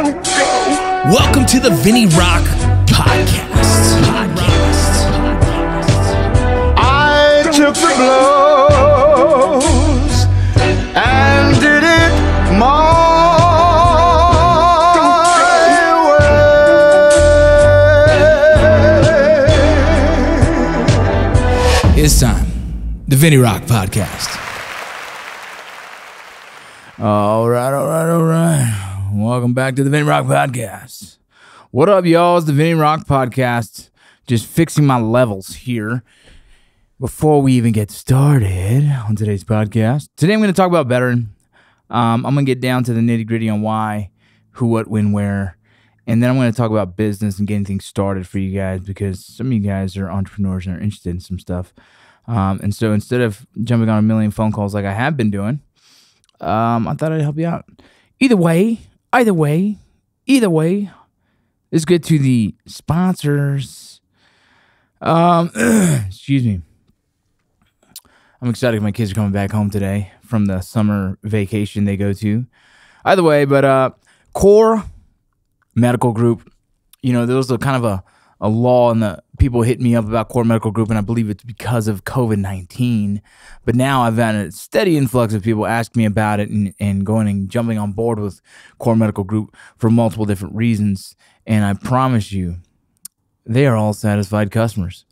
Welcome to the Vinny Rock Podcast. I took the blows and did it my way. It's time. The Vinny Rock Podcast. All right. Welcome back to the Vinny Rock Podcast. What up, y'all? It's the Vinny Rock Podcast. Just fixing my levels here before we even get started on today's podcast. Today I'm going to talk about veteran. I'm going to get down to the nitty gritty on why, who, what, when, where. And then I'm going to talk about business and getting things started for you guys because some of you guys are entrepreneurs and are interested in some stuff. And so instead of jumping on a million phone calls like I have been doing, I thought I'd help you out. Either way, let's get to the sponsors. Excuse me. I'm excited my kids are coming back home today from the summer vacation they go to. Either way, but Core Medical Group, you know, there was a kind of a law and the people hit me up about Core Medical Group, and I believe it's because of COVID-19. But now I've had a steady influx of people asking me about it and going and jumping on board with Core Medical Group for multiple different reasons. And I promise you, they are all satisfied customers.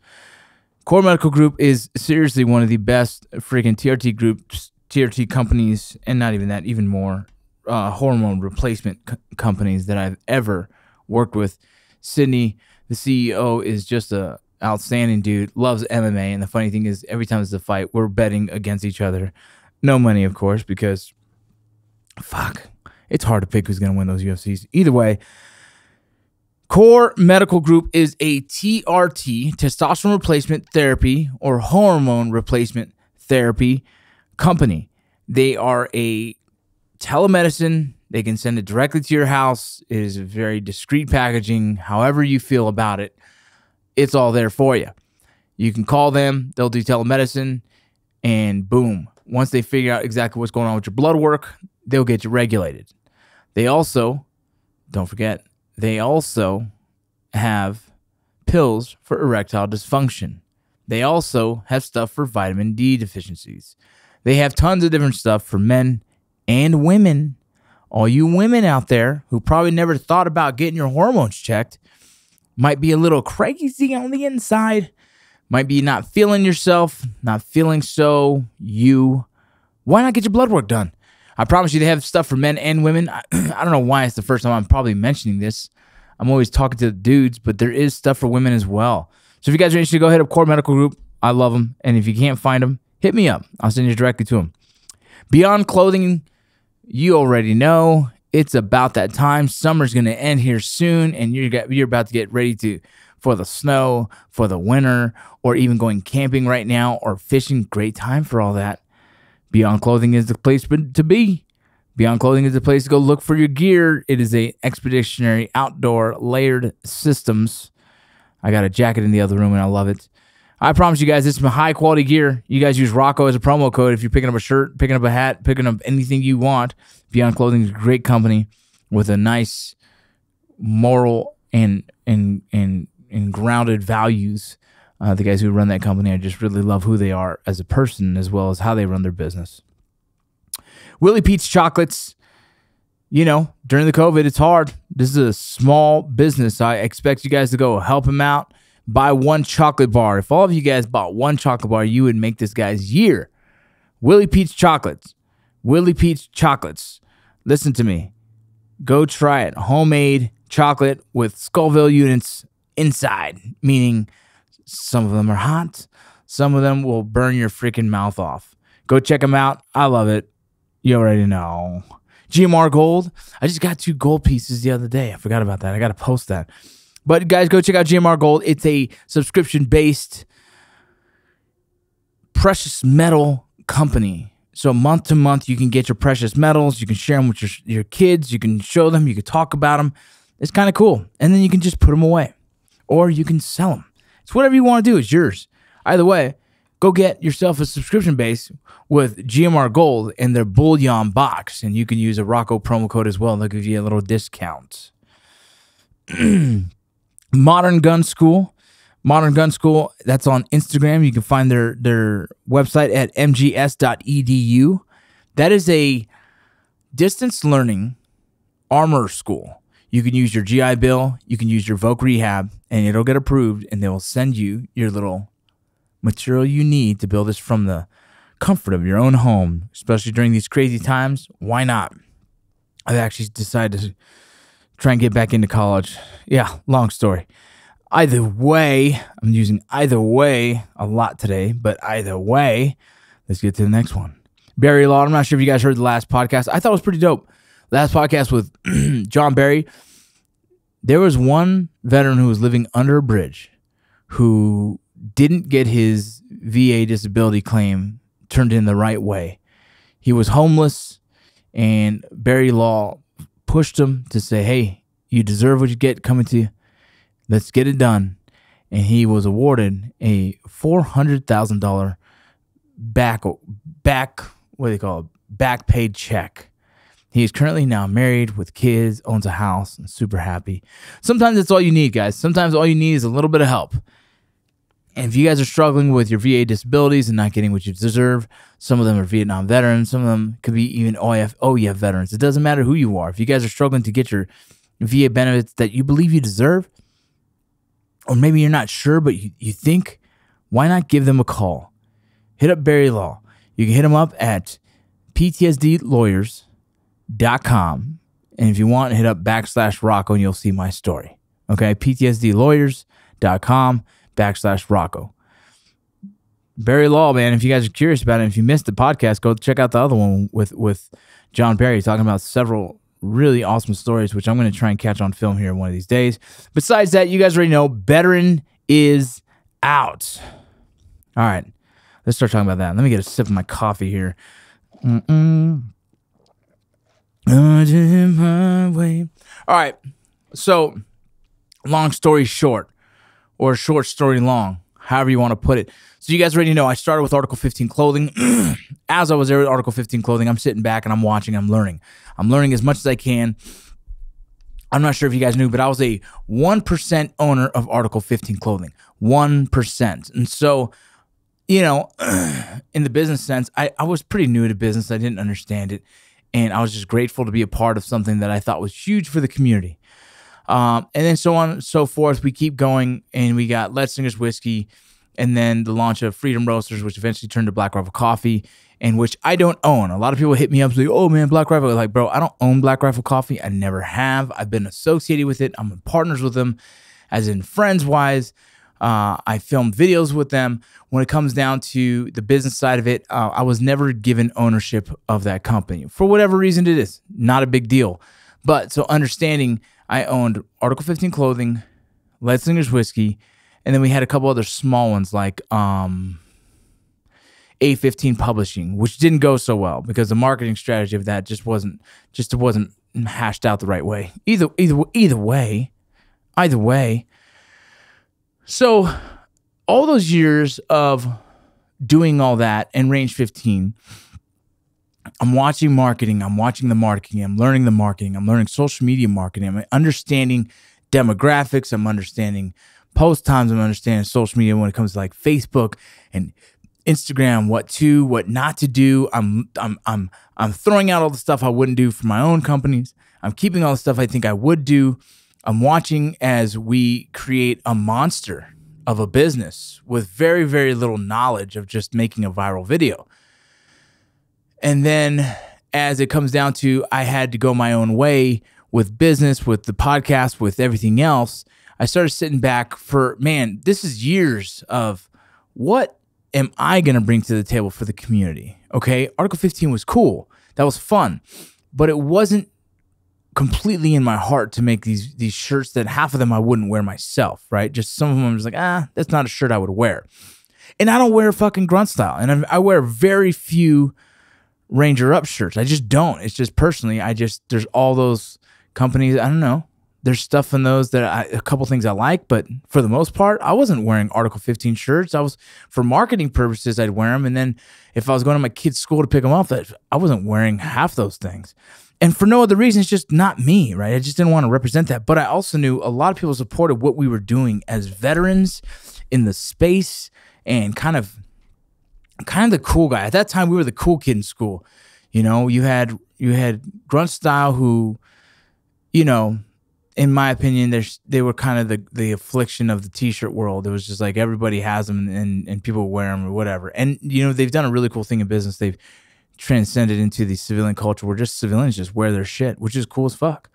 Core Medical Group is seriously one of the best freaking TRT companies, and not even that, even more hormone replacement companies that I've ever worked with. Sydney, the CEO, is just a outstanding dude, loves MMA, and the funny thing is every time there's a fight, we're betting against each other. No money, of course, because it's hard to pick who's going to win those UFCs. Either way, Core Medical Group is a TRT, testosterone replacement therapy, or hormone replacement therapy company. They are a telemedicine. They can send it directly to your house. It is a very discreet packaging. However you feel about it, it's all there for you. You can call them. They'll do telemedicine, and boom. Once they figure out exactly what's going on with your blood work, they'll get you regulated. They also, don't forget, they also have pills for erectile dysfunction. They also have stuff for vitamin D deficiencies. They have tons of different stuff for men and women. All you women out there who probably never thought about getting your hormones checked, might be a little crazy on the inside, might be not feeling yourself, not feeling so you. Why not get your blood work done? I promise you they have stuff for men and women. I don't know why it's the first time I'm probably mentioning this. I'm always talking to the dudes, but there is stuff for women as well. So if you guys are interested, go ahead to Core Medical Group. I love them. And if you can't find them, hit me up. I'll send you directly to them. Beyond Clothing, you already know it's about that time. Summer's going to end here soon, and you're about to get ready for the snow, for the winter, or even going camping right now or fishing. Great time for all that. Beyond Clothing is the place to be. Beyond Clothing is the place to go look for your gear. It is a expeditionary outdoor layered systems. I got a jacket in the other room, and I love it. I promise you guys, this is some high quality gear. You guys use Rocco as a promo code if you're picking up a shirt, picking up a hat, picking up anything you want. Beyond Clothing is a great company with a nice moral and grounded values. The guys who run that company, I just really love who they are as a person as well as how they run their business. Willie Pete's Chocolates. You know, during the COVID, it's hard. This is a small business. I expect you guys to go help him out. Buy one chocolate bar. If all of you guys bought one chocolate bar, you would make this guy's year. Willie Pete's Chocolates. Willie Pete's Chocolates. Listen to me. Go try it. Homemade chocolate with Scoville units inside. Meaning some of them are hot. Some of them will burn your freaking mouth off. Go check them out. I love it. You already know. GMR Gold. I just got 2 gold pieces the other day. I forgot about that. I got to post that. But guys, go check out GMR Gold. It's a subscription-based precious metal company. So month to month, you can get your precious metals. You can share them with your kids. You can show them. You can talk about them. It's kind of cool. And then you can just put them away. Or you can sell them. It's whatever you want to do. It's yours. Either way, go get yourself a subscription base with GMR Gold and their Bullion box, and you can use a Rocco promo code as well. They'll give you a little discount. Modern Gun School, that's on Instagram. You can find their website at mgs.edu. That is a distance learning armor school. You can use your GI Bill, you can use your Voc Rehab, and it'll get approved, and they will send you your little material you need to build this from the comfort of your own home, especially during these crazy times. Why not? I've actually decided to try and get back into college. Yeah, long story. Either way, I'm using either way a lot today, but either way, let's get to the next one. Barry Law, I'm not sure if you guys heard the last podcast. I thought it was pretty dope. Last podcast with John Barry. There was one veteran who was living under a bridge who didn't get his VA disability claim turned in the right way. He was homeless, and Barry Law pushed him to say, hey, you deserve what you get coming to you. Let's get it done. And he was awarded a $400,000 back paid check. He is currently now married with kids, owns a house, and super happy. Sometimes that's all you need, guys. Sometimes all you need is a little bit of help. And if you guys are struggling with your VA disabilities and not getting what you deserve, some of them are Vietnam veterans, some of them could be even OEF veterans. It doesn't matter who you are. If you guys are struggling to get your VA benefits that you believe you deserve, or maybe you're not sure, but you think, why not give them a call? Hit up Barry Law. You can hit him up at ptsdlawyers.com. And if you want, hit up /Rocco and you'll see my story. Okay, ptsdlawyers.com/Rocco. Barry Law, man, if you guys are curious about it, if you missed the podcast, go check out the other one with John Barry talking about several really awesome stories, which I'm going to try and catch on film here one of these days. Besides that, you guys already know, Veteran is out. All right, let's start talking about that. Let me get a sip of my coffee here. All right, so long story short, or short story long, however you want to put it. So you guys already know I started with Article 15 clothing. As I was there with Article 15 clothing, I'm sitting back and I'm watching, I'm learning. I'm learning as much as I can. I'm not sure if you guys knew, but I was a 1% owner of Article 15 clothing. 1%. And so, you know, in the business sense, I was pretty new to business. I didn't understand it. And I was just grateful to be a part of something that I thought was huge for the community. And then so on and so forth. We keep going, and we got Letzinger's Whiskey, and then the launch of Freedom Roasters, which eventually turned to Black Rifle Coffee, and which I don't own. A lot of people hit me up and say, oh man, Black Rifle. Like, bro, I don't own Black Rifle Coffee. I never have. I've been associated with it. I'm in partners with them, as in friends-wise. I filmed videos with them. When it comes down to the business side of it, I was never given ownership of that company. For whatever reason it is, not a big deal. But so understanding, I owned Article 15 Clothing, Letzinger's Whiskey, and then we had a couple other small ones like A15 Publishing, which didn't go so well because the marketing strategy of that just wasn't hashed out the right way. Either way. So all those years of doing all that and Range 15, I'm watching marketing. I'm watching the marketing. I'm learning the marketing. I'm learning social media marketing. I'm understanding demographics. I'm understanding post times. I'm understanding social media when it comes to like Facebook and Instagram, what to, what not to do. I'm throwing out all the stuff I wouldn't do for my own companies. I'm keeping all the stuff I think I would do. I'm watching as we create a monster of a business with very, very little knowledge of just making a viral video. And then as it comes down to, I had to go my own way with business, with the podcast, with everything else. I started sitting back for, man, this is years of what am I going to bring to the table for the community? Okay. Article 15 was cool. That was fun, but it wasn't completely in my heart to make these shirts that half of them I wouldn't wear myself, right? Just some of them I was like, that's not a shirt I would wear. And I don't wear fucking grunt style. And I wear very few Ranger Up shirts. I just don't. It's just personally, there's all those companies, I don't know, There's stuff in those that a couple things I like, but for the most part, I wasn't wearing Article 15 shirts. For marketing purposes, I'd wear them. And then if I was going to my kid's school to pick them up, I wasn't wearing half those things. And for no other reason, it's just not me, right? I just didn't want to represent that. But I also knew a lot of people supported what we were doing as veterans in the space and kind of the cool guy. At that time, we were the cool kid in school. You know, you had Grunt Style who, you know, in my opinion, they were kind of the affliction of the t-shirt world. It was just like everybody has them and people wear them or whatever. And, you know, they've done a really cool thing in business. They've transcended into the civilian culture where just civilians just wear their shit, which is cool as fuck.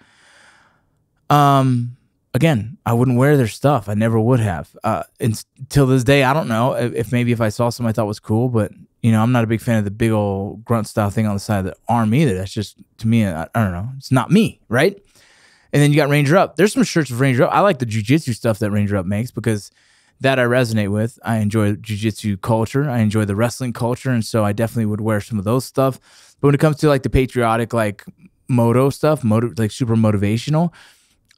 Again, I wouldn't wear their stuff. I never would have. Until this day, I don't know if I saw something I thought was cool, but, you know, I'm not a big fan of the big old Grunt Style thing on the side of the arm either. That's just, to me, I don't know. It's not me, right? And then you got Ranger Up. There's some shirts of Ranger Up. I like the jiu-jitsu stuff that Ranger Up makes because that I resonate with. I enjoy jiu-jitsu culture. I enjoy the wrestling culture, and so I definitely would wear some of those stuff. But when it comes to like the patriotic, like moto stuff, like super motivational,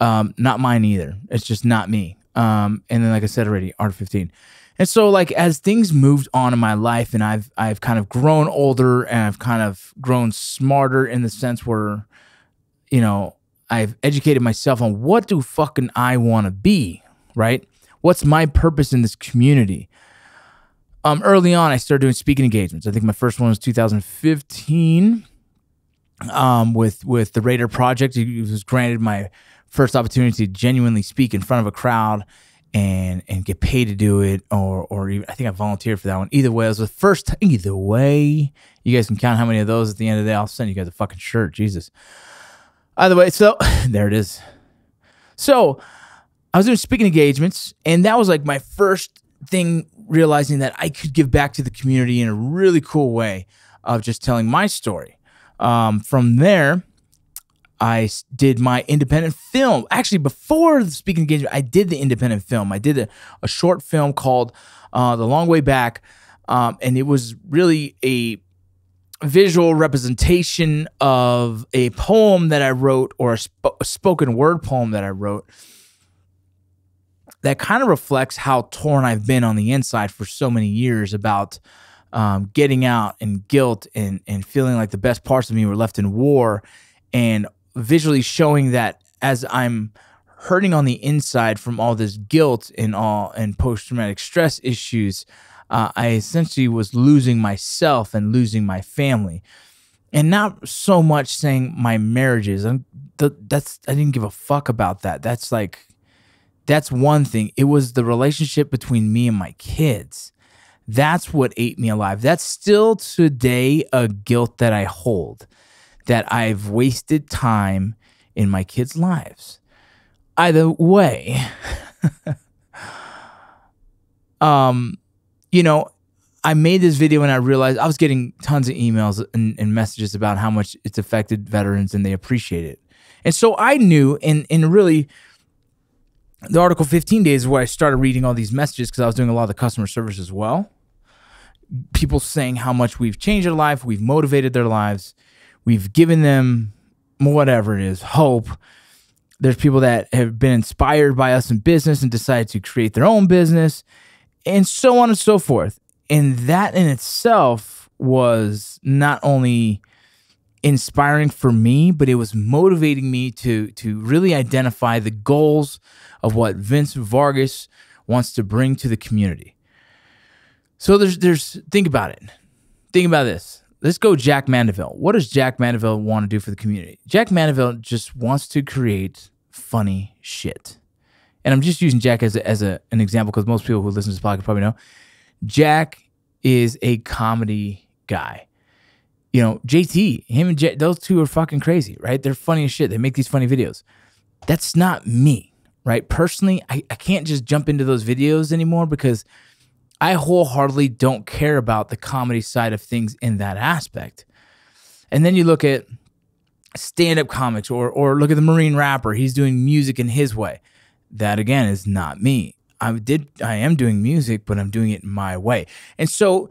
not mine either. It's just not me. And then, like I said already, Art 15. And so, like, as things moved on in my life, and I've kind of grown older, and I've kind of grown smarter in the sense where, you know, I've educated myself on what do fucking I want to be, right? What's my purpose in this community? Early on, I started doing speaking engagements. I think my first one was 2015 with the Raider Project. It was granted my first opportunity to genuinely speak in front of a crowd and get paid to do it, or even, I think I volunteered for that one. Either way, it was the first. Either way, you guys can count how many of those at the end of the day. I'll send you guys a fucking shirt. Jesus. Either way, so there it is. So I was doing speaking engagements, and that was like my first thing, realizing that I could give back to the community in a really cool way of just telling my story. From there, I did my independent film. Actually, before the speaking engagement, I did the independent film. I did a short film called The Long Way Back, and it was really a visual representation of a poem that I wrote, or a spoken word poem that I wrote, that kind of reflects how torn I've been on the inside for so many years about getting out and guilt and feeling like the best parts of me were left in war, and visually showing that as I'm hurting on the inside from all this guilt and post-traumatic stress issues, I essentially was losing myself and losing my family. And not so much saying my marriages. I didn't give a fuck about that. That's one thing. It was the relationship between me and my kids. That's what ate me alive. That's still today a guilt that I hold, that I've wasted time in my kids' lives. Either way, you know, I made this video and I realized I was getting tons of emails and messages about how much it's affected veterans and they appreciate it. And so I knew, and really, the Article 15 days is where I started reading all these messages, because I was doing a lot of the customer service as well. People saying how much we've changed their life, we've motivated their lives, we've given them whatever it is, hope. There's people that have been inspired by us in business and decided to create their own business, and so on and so forth. And that in itself was not only inspiring for me, but it was motivating me to really identify the goals of what Vince Vargas wants to bring to the community. So think about it. Think about this. Let's go Jack Mandeville. What does Jack Mandeville want to do for the community? Jack Mandeville just wants to create funny shit. And I'm just using Jack as an example, because most people who listen to this podcast probably know. Jack is a comedy guy. You know, JT, him and those two are fucking crazy, right? They're funny as shit. They make these funny videos. That's not me, right? Personally, I can't just jump into those videos anymore, because I wholeheartedly don't care about the comedy side of things in that aspect. And then you look at stand-up comics, or look at the Marine rapper. He's doing music in his way. That, again, is not me. I am doing music, but I'm doing it my way. And so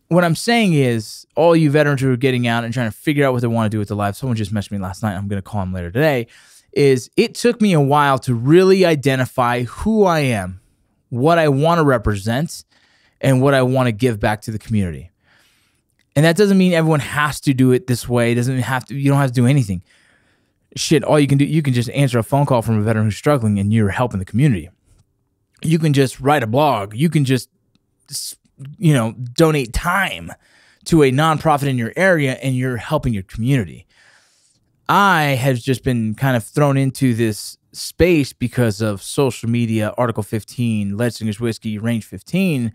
what I'm saying is, all you veterans who are getting out and trying to figure out what they want to do with their lives, someone just messaged me last night, I'm going to call him later today, is it took me a while to really identify who I am, what I want to represent, and what I want to give back to the community. And that doesn't mean everyone has to do it this way. You don't have to do anything. Shit, all you can do, you can just answer a phone call from a veteran who's struggling and you're helping the community. You can just write a blog. You can just, donate time to a nonprofit in your area and you're helping your community. I have just been kind of thrown into this space because of social media, Article 15, Ledsinger's Whiskey, Range 15,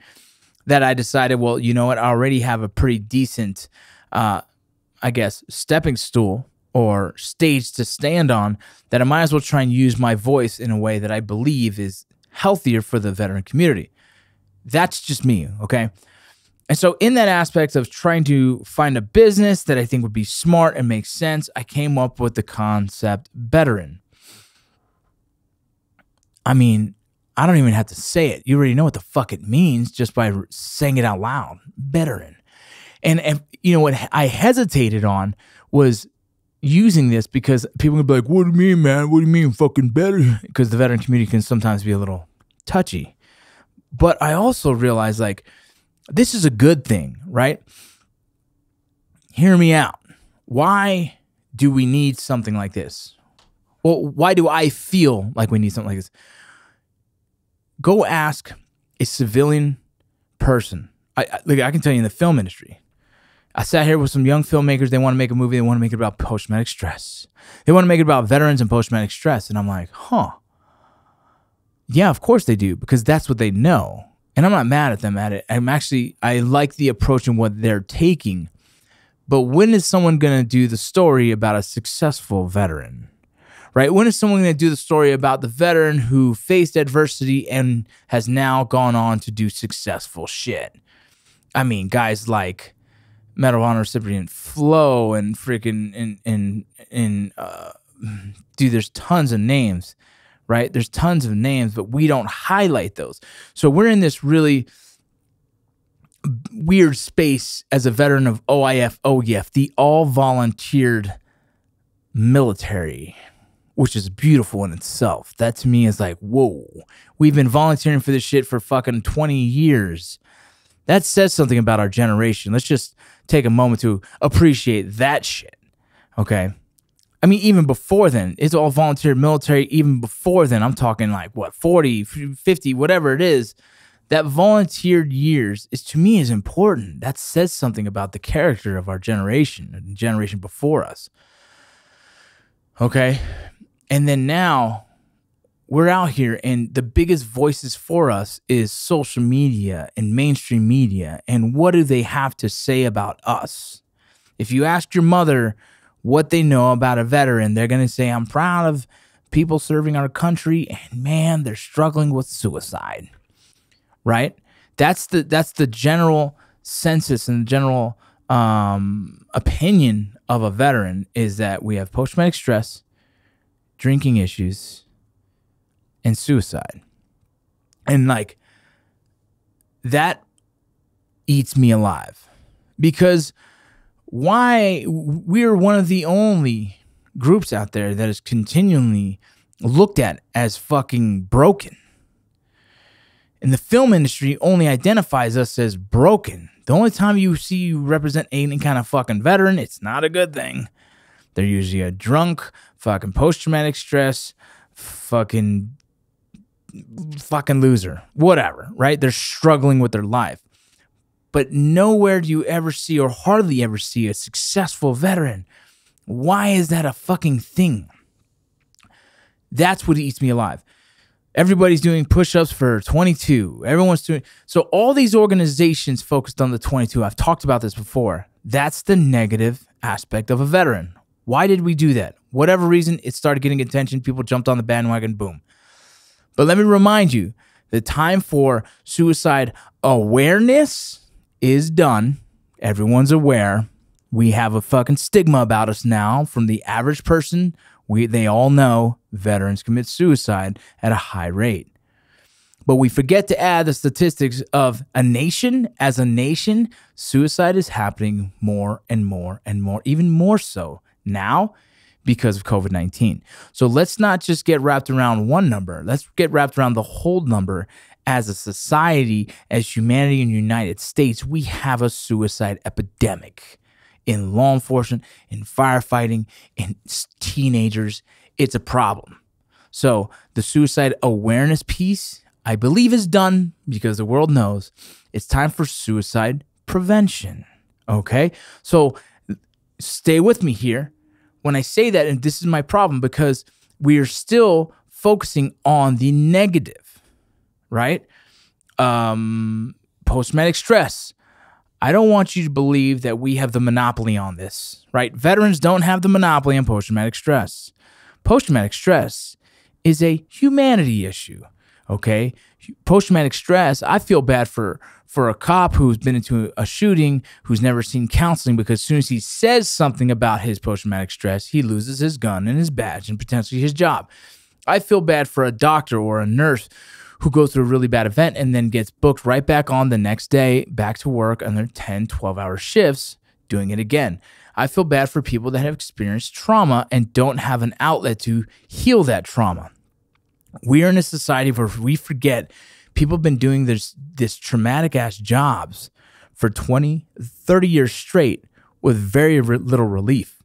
that I decided, well, you know what? I already have a pretty decent, stepping stool or stage to stand on, that I might as well try and use my voice in a way that I believe is healthier for the veteran community. That's just me, okay? And so in that aspect of trying to find a business that I think would be smart and make sense, I came up with the concept veteran. I mean, I don't even have to say it. You already know what the fuck it means just by saying it out loud. Veteran. And you know what I hesitated on was using this because people would be like, what do you mean, man? What do you mean fucking better? Because the veteran community can sometimes be a little touchy. But I also realized, like, this is a good thing, right? Hear me out. Why do we need something like this? Well, why do I feel like we need something like this? Go ask a civilian person. I can tell you in the film industry, I sat here with some young filmmakers. They want to make a movie. They want to make it about post-traumatic stress. They want to make it about veterans and post-traumatic stress. And I'm like, yeah, of course they do, because that's what they know. And I'm not mad at them at it. I like the approach and what they're taking. But when is someone going to do the story about a successful veteran? Right? When is someone going to do the story about the veteran who faced adversity and has now gone on to do successful shit? I mean, guys like Medal of Honor recipient Flo and freaking dude, there's tons of names, right? There's tons of names, but we don't highlight those. So we're in this really weird space as a veteran of OIF, the all-volunteered military, which is beautiful in itself. That to me is like, whoa, we've been volunteering for this shit for fucking 20 years. That says something about our generation. Let's just take a moment to appreciate that shit, okay? I mean, even before then, it's all volunteer military. Even before then, I'm talking like, 40, 50, whatever it is. That volunteered years to me is important. That says something about the character of our generation and the generation before us. Okay? And then now, we're out here, and the biggest voices for us is social media and mainstream media. And what do they have to say about us? If you ask your mother what they know about a veteran, they're going to say, I'm proud of people serving our country, and man, they're struggling with suicide. Right? That's the general census and general opinion of a veteran, is that we have post-traumatic stress, drinking issues, and suicide. And like, that eats me alive, because why we're one of the only groups out there that is continually looked at as fucking broken. And the film industry only identifies us as broken. The only time you see you represent any kind of fucking veteran, it's not a good thing. They're usually a drunk, fucking post-traumatic stress, fucking loser, whatever, right? They're struggling with their life. But nowhere do you ever see, or hardly ever see, a successful veteran. Why is that a fucking thing? That's what eats me alive. Everybody's doing push-ups for 22. Everyone's doing... So all these organizations focused on the 22. I've talked about this before. That's the negative aspect of a veteran. Why did we do that? Whatever reason, it started getting attention. People jumped on the bandwagon. Boom. But let me remind you, the time for suicide awareness is done. Everyone's aware. We have a fucking stigma about us now from the average person. They all know veterans commit suicide at a high rate. But we forget to add the statistics of a nation. As a nation, suicide is happening more and more and more, even more so now, because of COVID-19. So let's not just get wrapped around one number. Let's get wrapped around the whole number. As a society, as humanity in the United States, we have a suicide epidemic in law enforcement, in firefighting, in teenagers. It's a problem. So the suicide awareness piece, I believe, is done because the world knows it's time for suicide prevention. Okay? So stay with me here when I say that, and this is my problem, because we are still focusing on the negative, right? Post-traumatic stress. I don't want you to believe that we have the monopoly on this, right? Veterans don't have the monopoly on post-traumatic stress. Post-traumatic stress is a humanity issue, okay? Post-traumatic stress, I feel bad for a cop who's been into a shooting, who's never seen counseling, because as soon as he says something about his post-traumatic stress, he loses his gun and his badge and potentially his job. I feel bad for a doctor or a nurse who goes through a really bad event and then gets booked right back on the next day, back to work on their 10, 12-hour shifts, doing it again. I feel bad for people that have experienced trauma and don't have an outlet to heal that trauma. We are in a society where we forget people have been doing this traumatic-ass jobs for 20, 30 years straight with very little relief.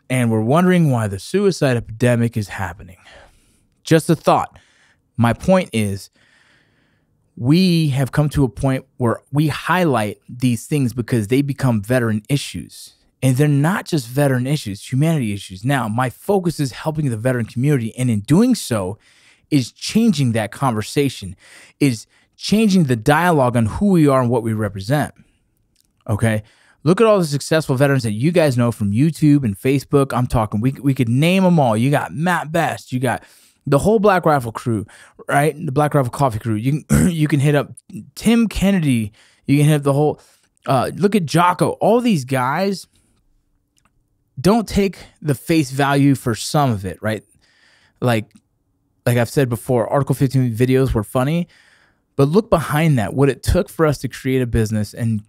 And we're wondering why the suicide epidemic is happening. Just a thought. My point is, we have come to a point where we highlight these things because they become veteran issues. And they're not just veteran issues, humanity issues. Now, my focus is helping the veteran community. And in doing so, is changing that conversation, is changing the dialogue on who we are and what we represent. Okay? Look at all the successful veterans that you guys know from YouTube and Facebook. I'm talking, we could name them all. You got Matt Best. You got the whole Black Rifle crew, right? The Black Rifle Coffee crew. You can hit up Tim Kennedy. You can hit the whole, look at Jocko. All these guys, don't take the face value for some of it, right? Like I've said before, Article 15 videos were funny, but look behind that, what it took for us to create a business and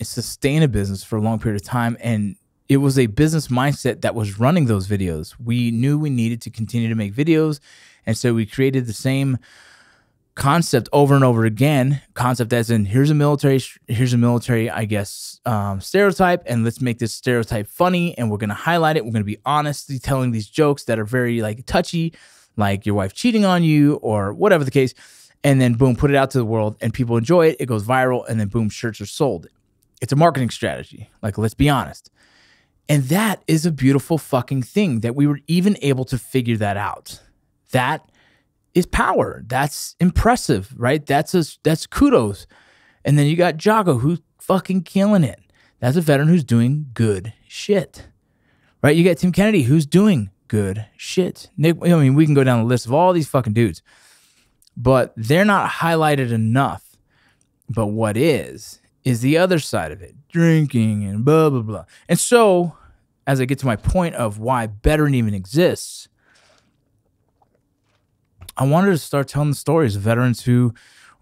sustain a business for a long period of time. And it was a business mindset that was running those videos. We knew we needed to continue to make videos. And so we created the same concept over and over again. Concept as in, here's a military, I guess, stereotype, and let's make this stereotype funny. And we're going to highlight it. We're going to be honestly telling these jokes that are very like touchy, like your wife cheating on you or whatever the case. And then boom, put it out to the world and people enjoy it. It goes viral and then boom, shirts are sold. It's a marketing strategy. Like, let's be honest. And that is a beautiful fucking thing that we were even able to figure that out. That is power. That's impressive, right? That's kudos. And then you got Jocko who's fucking killing it. That's a veteran who's doing good shit, right? You got Tim Kennedy who's doing good shit. Nick, I mean, we can go down the list of all these fucking dudes, but they're not highlighted enough. But what is the other side of it, drinking and blah, blah, blah. And so, as I get to my point of why veteran even exists, I wanted to start telling the stories of veterans who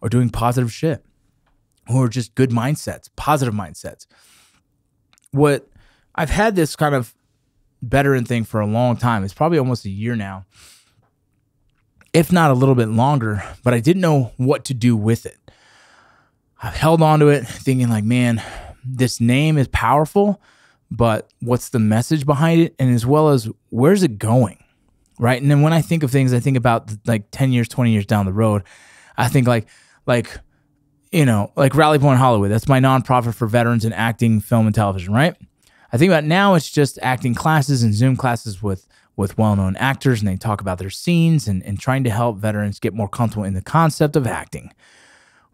are doing positive shit, who are just good mindsets, positive mindsets. What I've had this kind of veteran thing for a long time. It's probably almost a year now, if not a little bit longer, but I didn't know what to do with it. I've held on to it thinking like, man, this name is powerful, but what's the message behind it? And as well as where's it going, right? And then when I think of things, I think about like 10 years, 20 years down the road. I think like Rally Point Hollywood. That's my nonprofit for veterans in acting, film, and television, right? I think about now it's just acting classes and Zoom classes with well-known actors, and they talk about their scenes and trying to help veterans get more comfortable in the concept of acting.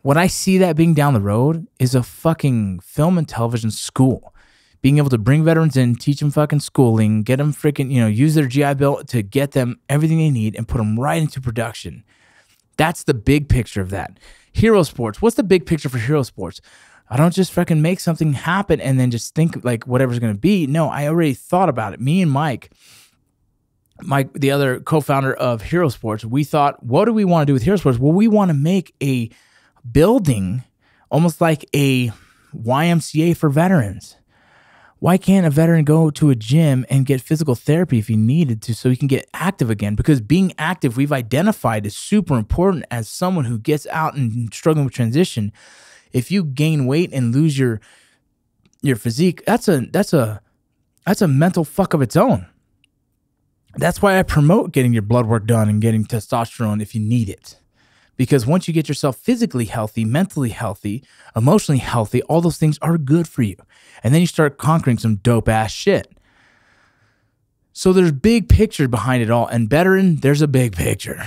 What I see that being down the road is a fucking film and television school. Being able to bring veterans in, teach them fucking schooling, get them freaking, use their GI Bill to get them everything they need and put them right into production. That's the big picture of that. Hero sports. What's the big picture for hero sports? I don't just fucking make something happen and then just think like whatever's going to be. No, I already thought about it. Me and Mike, the other co-founder of Hero Sports, we thought, what do we want to do with Hero Sports? Well, we want to make a building almost like a YMCA for veterans. Why can't a veteran go to a gym and get physical therapy if he needed to so he can get active again? Because being active, we've identified, is super important as someone who gets out and struggling with transition. If you gain weight and lose your physique, that's a mental fuck of its own. That's why I promote getting your blood work done and getting testosterone if you need it. Because once you get yourself physically healthy, mentally healthy, emotionally healthy, all those things are good for you. And then you start conquering some dope ass shit. So there's big picture behind it all. And veteran, there's a big picture.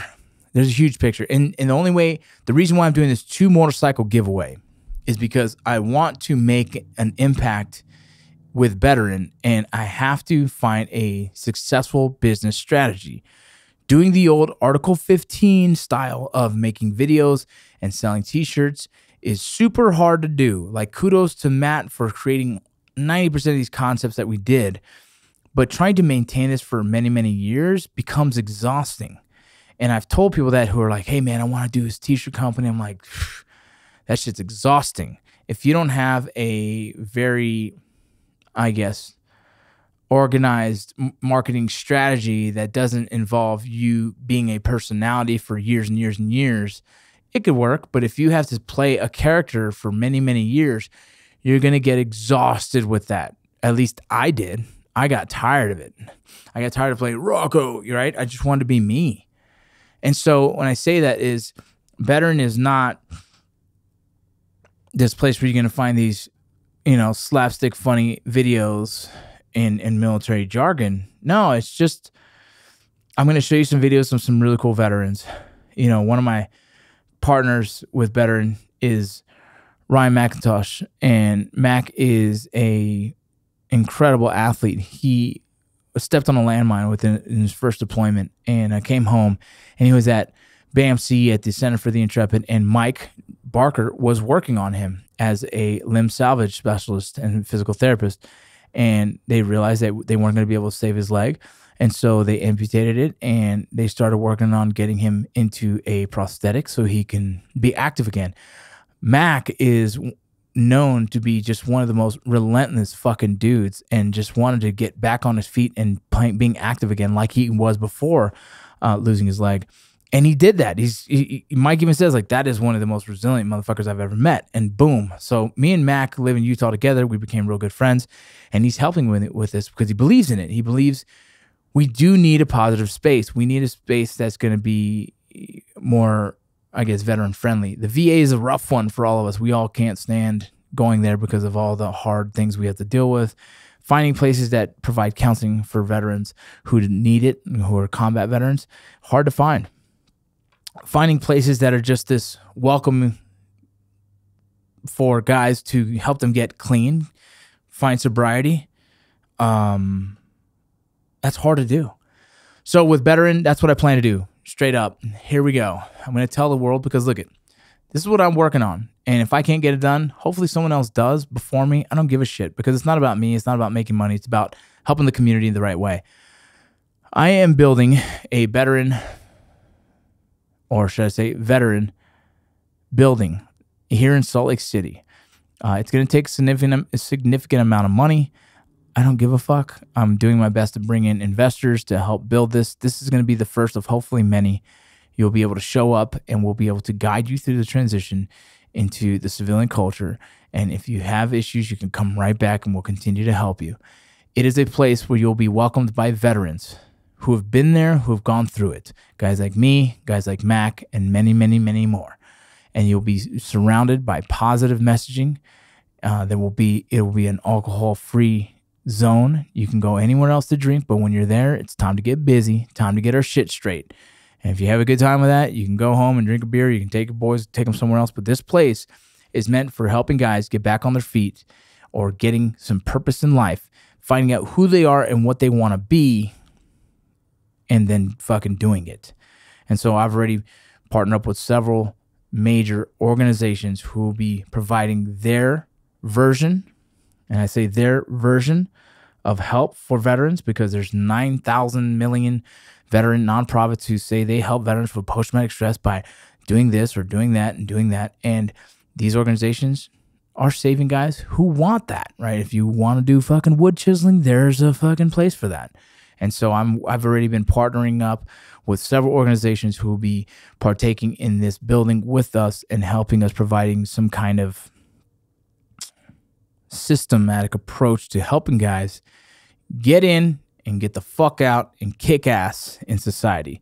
There's a huge picture. And the reason why I'm doing this 2 motorcycle giveaway is because I want to make an impact with veteran, and I have to find a successful business strategy. Doing the old Article 15 style of making videos and selling t-shirts is super hard to do. Like, kudos to Matt for creating 90% of these concepts that we did. But trying to maintain this for many, many years becomes exhausting. And I've told people that who are like, hey man, I want to do this t-shirt company. I'm like, that shit's exhausting. If you don't have a very, I guess, organized marketing strategy that doesn't involve you being a personality for years and years and years, it could work. But if you have to play a character for many, many years, you're going to get exhausted with that. At least I did. I got tired of it. I got tired of playing Rocco, right? I just wanted to be me. And so when I say that, is veteran is not this place where you're going to find these, slapstick funny videos in military jargon. No, it's just, I'm going to show you some videos of some really cool veterans. One of my partners with veteran is Ryan McIntosh, and Mac is a incredible athlete. He stepped on a landmine in his first deployment, and I came home, and he was at BAMC at the Center for the Intrepid, and Mike Barker was working on him as a limb salvage specialist and physical therapist. And they realized that they weren't going to be able to save his leg. And so they amputated it, and they started working on getting him into a prosthetic so he can be active again. Mac is known to be just one of the most relentless fucking dudes, and just wanted to get back on his feet and being active again like he was before losing his leg. And he did that. Mike even says, like, that is one of the most resilient motherfuckers I've ever met. And boom. So me and Mac live in Utah together. We became real good friends. And he's helping with this because he believes in it. He believes we do need a positive space. We need a space that's going to be more, I guess, veteran friendly. The VA is a rough one for all of us. We all can't stand going there because of all the hard things we have to deal with. Finding places that provide counseling for veterans who need it, who are combat veterans, hard to find. Finding places that are just this welcome for guys to help them get clean, find sobriety, that's hard to do. So with veteran, that's what I plan to do. Straight up, here we go. I'm going to tell the world, because look, this is what I'm working on. And if I can't get it done, hopefully someone else does before me. I don't give a shit, because it's not about me. It's not about making money. It's about helping the community in the right way. I am building a veteran, or should I say veteran, building here in Salt Lake City. It's going to take a significant amount of money. I don't give a fuck. I'm doing my best to bring in investors to help build this. This is going to be the first of hopefully many. You'll be able to show up, and we'll be able to guide you through the transition into the civilian culture. And if you have issues, you can come right back, and we'll continue to help you. It is a place where you'll be welcomed by veterans who have been there, who have gone through it. Guys like me, guys like Mac, and many, many, many more. And you'll be surrounded by positive messaging. It will be an alcohol-free zone. You can go anywhere else to drink, but when you're there, it's time to get busy, time to get our shit straight. And if you have a good time with that, you can go home and drink a beer. You can take your boys, take them somewhere else. But this place is meant for helping guys get back on their feet, or getting some purpose in life, finding out who they are and what they want to be, and then fucking doing it. And so I've already partnered up with several major organizations who will be providing their version, and I say their version, of help for veterans, because there's 9,000 million veteran nonprofits who say they help veterans with post-traumatic stress by doing this or doing that and doing that. And these organizations are saving guys who want that, right? If you want to do fucking wood chiseling, there's a fucking place for that. And so I've already been partnering up with several organizations who will be partaking in this building with us and helping us, providing some kind of systematic approach to helping guys get in and get the fuck out and kick ass in society.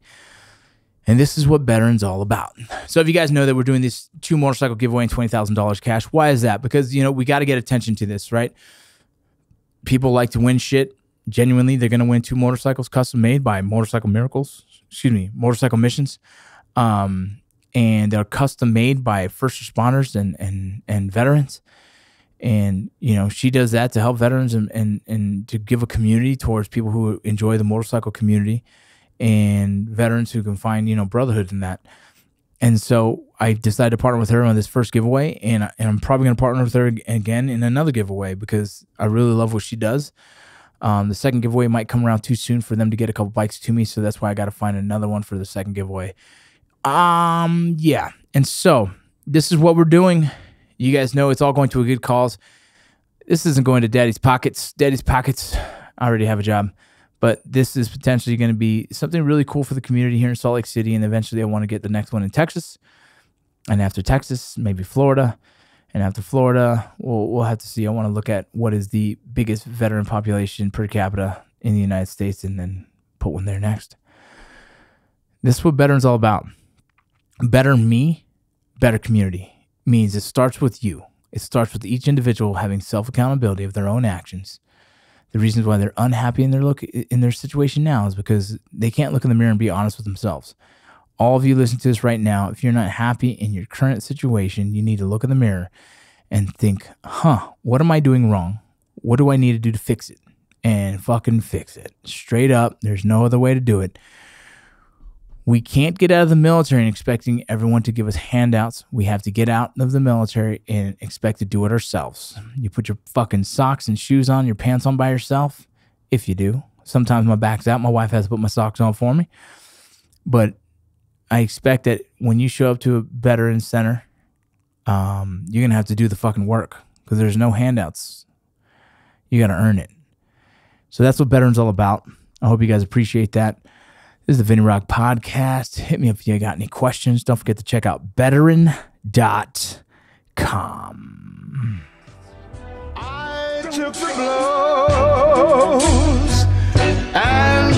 And this is what Veterans all about. So if you guys know that we're doing this 2 motorcycle giveaway and $20,000 cash, why is that? Because, you know, we got to get attention to this, right? People like to win shit. Genuinely, they're going to win 2 motorcycles custom made by Motorcycle Missions. And they're custom made by first responders and veterans. And, you know, she does that to help veterans and to give a community towards people who enjoy the motorcycle community and veterans who can find, you know, brotherhood in that. And so I decided to partner with her on this first giveaway, and I'm probably going to partner with her again in another giveaway because I really love what she does. The second giveaway might come around too soon for them to get a couple bikes to me, so that's why I got to find another one for the second giveaway. Yeah. And so this is what we're doing. You guys know it's all going to a good cause. This isn't going to Daddy's pockets. Daddy's pockets, I already have a job. But this is potentially going to be something really cool for the community here in Salt Lake City. And eventually I want to get the next one in Texas. And after Texas, maybe Florida. And after Florida, we'll have to see. I want to look at what is the biggest veteran population per capita in the United States and then put one there next. This is what Veterans all about. Better me, better community. Means it starts with you. It starts with each individual having self-accountability of their own actions. The reasons why they're unhappy in their situation now is because they can't look in the mirror and be honest with themselves. All of you listening to this right now, if you're not happy in your current situation, you need to look in the mirror and think, what am I doing wrong? What do I need to do to fix it? And fucking fix it. Straight up, there's no other way to do it. We can't get out of the military and expecting everyone to give us handouts. We have to get out of the military and expect to do it ourselves. You put your fucking socks and shoes on, your pants on by yourself, if you do. Sometimes my back's out. My wife has to put my socks on for me. But I expect that when you show up to a veteran center, you're going to have to do the fucking work because there's no handouts. You got to earn it. So that's what Veterans all about. I hope you guys appreciate that. This is the Vinny Rock Podcast. Hit me up if you got any questions. Don't forget to check out veteran.com. I took the blows and